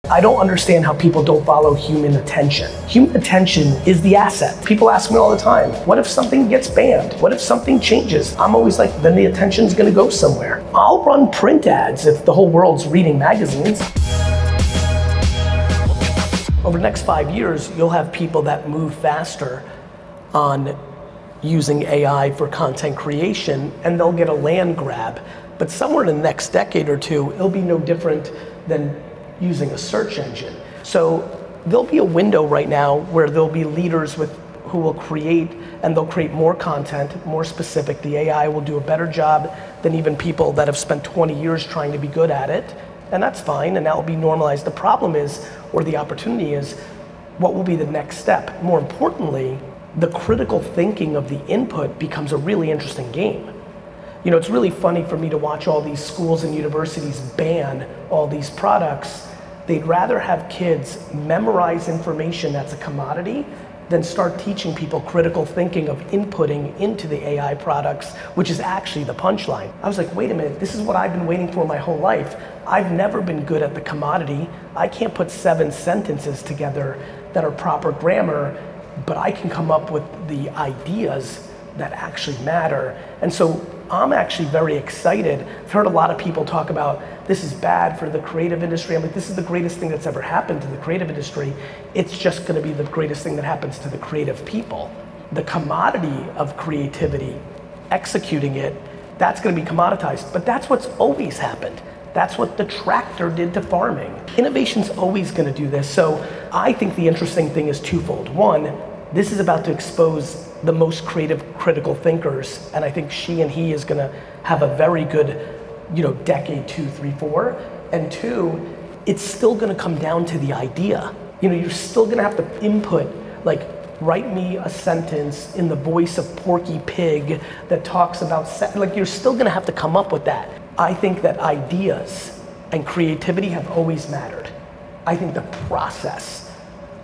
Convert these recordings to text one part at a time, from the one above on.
I don't understand how people don't follow human attention. Human attention is the asset. People ask me all the time, what if something gets banned? What if something changes? I'm always like, then the attention's gonna go somewhere. I'll run print ads if the whole world's reading magazines. Over the next 5 years, you'll have people that move faster on using AI for content creation, and they'll get a land grab. But somewhere in the next decade or two, it'll be no different than using a search engine. So there'll be a window right now where there'll be leaders who will create, and they'll create more content, more specific. The AI will do a better job than even people that have spent 20 years trying to be good at it. And that's fine, and that will be normalized. The problem is, or the opportunity is, what will be the next step? More importantly, the critical thinking of the input becomes a really interesting game. You know, it's really funny for me to watch all these schools and universities ban all these products. They'd rather have kids memorize information that's a commodity than start teaching people critical thinking of inputting into the AI products, which is actually the punchline. I was like, wait a minute, this is what I've been waiting for my whole life. I've never been good at the commodity. I can't put 7 sentences together that are proper grammar, but I can come up with the ideas that actually matter. And so I'm actually very excited. I've heard a lot of people talk about this is bad for the creative industry. I'm like, this is the greatest thing that's ever happened to the creative industry. It's just gonna be the greatest thing that happens to the creative people. The commodity of creativity, executing it, that's gonna be commoditized, but that's what's always happened. That's what the tractor did to farming. Innovation's always gonna do this. So I think the interesting thing is twofold. One, this is about to expose the most creative, critical thinkers, and I think she and he is gonna have a very good, decade, 2, 3, 4. And 2, it's still gonna come down to the idea. You're still gonna have to input, like, write me a sentence in the voice of Porky Pig that talks about, you're still gonna have to come up with that. I think that ideas and creativity have always mattered. I think the process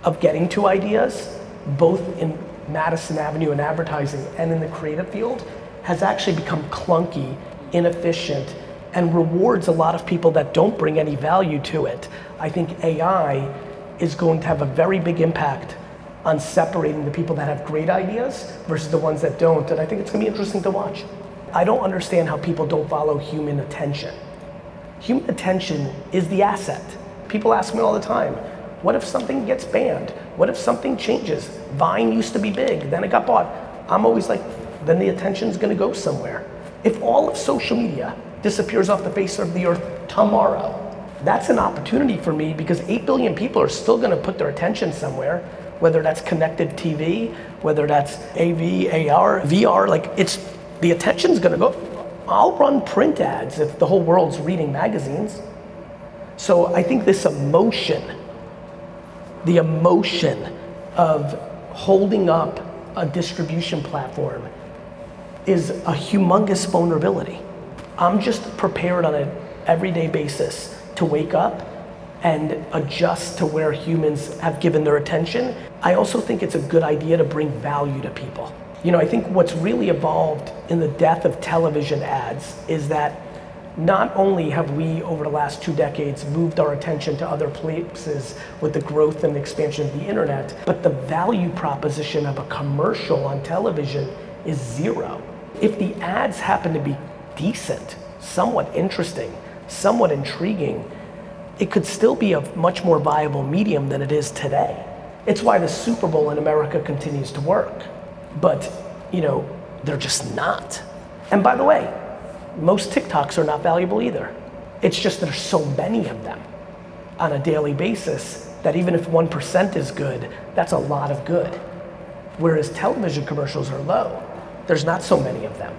of getting to ideas, both in Madison Avenue and advertising and in the creative field, has actually become clunky, inefficient, and rewards a lot of people that don't bring any value to it. I think AI is going to have a very big impact on separating the people that have great ideas versus the ones that don't, and I think it's gonna be interesting to watch. I don't understand how people don't follow human attention. Human attention is the asset. People ask me all the time, what if something gets banned? What if something changes? Vine used to be big, then it got bought. I'm always like, then the attention's gonna go somewhere. If all of social media disappears off the face of the earth tomorrow, that's an opportunity for me because 8 billion people are still gonna put their attention somewhere, whether that's connected TV, whether that's AV, AR, VR, the attention's gonna go. I'll run print ads if the whole world's reading magazines. So I think this emotion, the emotion of holding up a distribution platform is a humongous vulnerability. I'm just prepared on an everyday basis to wake up and adjust to where humans have given their attention. I also think it's a good idea to bring value to people. I think what's really evolved in the death of television ads is that not only have we, over the last 2 decades, moved our attention to other places with the growth and expansion of the internet, but the value proposition of a commercial on television is 0. If the ads happen to be decent, somewhat interesting, somewhat intriguing, it could still be a much more viable medium than it is today. It's why the Super Bowl in America continues to work. But, they're just not. And by the way, most TikToks are not valuable either. It's just there's so many of them on a daily basis that even if 1% is good, that's a lot of good. Whereas television commercials are low. There's not so many of them,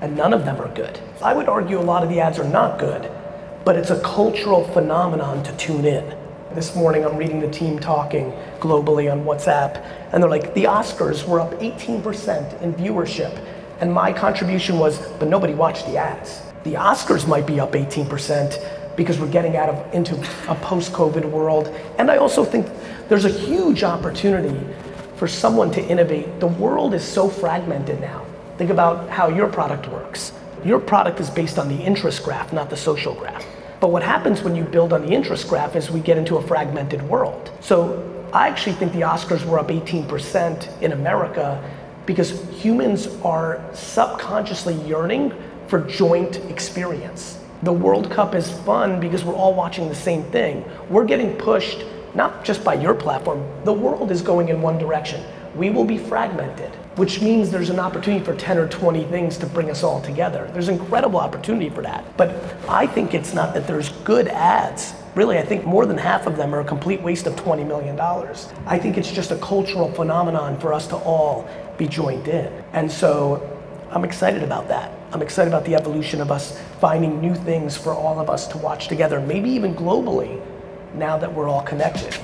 and none of them are good. I would argue a lot of the ads are not good, but it's a cultural phenomenon to tune in. This morning I'm reading the team talking globally on WhatsApp, and they're like, the Oscars were up 18% in viewership, and my contribution was, but nobody watched the ads. The Oscars might be up 18% because we're getting into a post-COVID world, and I also think there's a huge opportunity for someone to innovate. The world is so fragmented now. Think about how your product works. Your product is based on the interest graph, not the social graph. But what happens when you build on the interest graph is we get into a fragmented world. So I actually think the Oscars were up 18% in America because humans are subconsciously yearning for joint experience. The World Cup is fun because we're all watching the same thing. We're getting pushed, not just by your platform, the world is going in one direction. We will be fragmented, which means there's an opportunity for 10 or 20 things to bring us all together. There's incredible opportunity for that. But I think it's not that there's good ads. Really, I think more than half of them are a complete waste of $20 million. I think it's just a cultural phenomenon for us to all be joined in. And so I'm excited about that. I'm excited about the evolution of us finding new things for all of us to watch together, maybe even globally, now that we're all connected.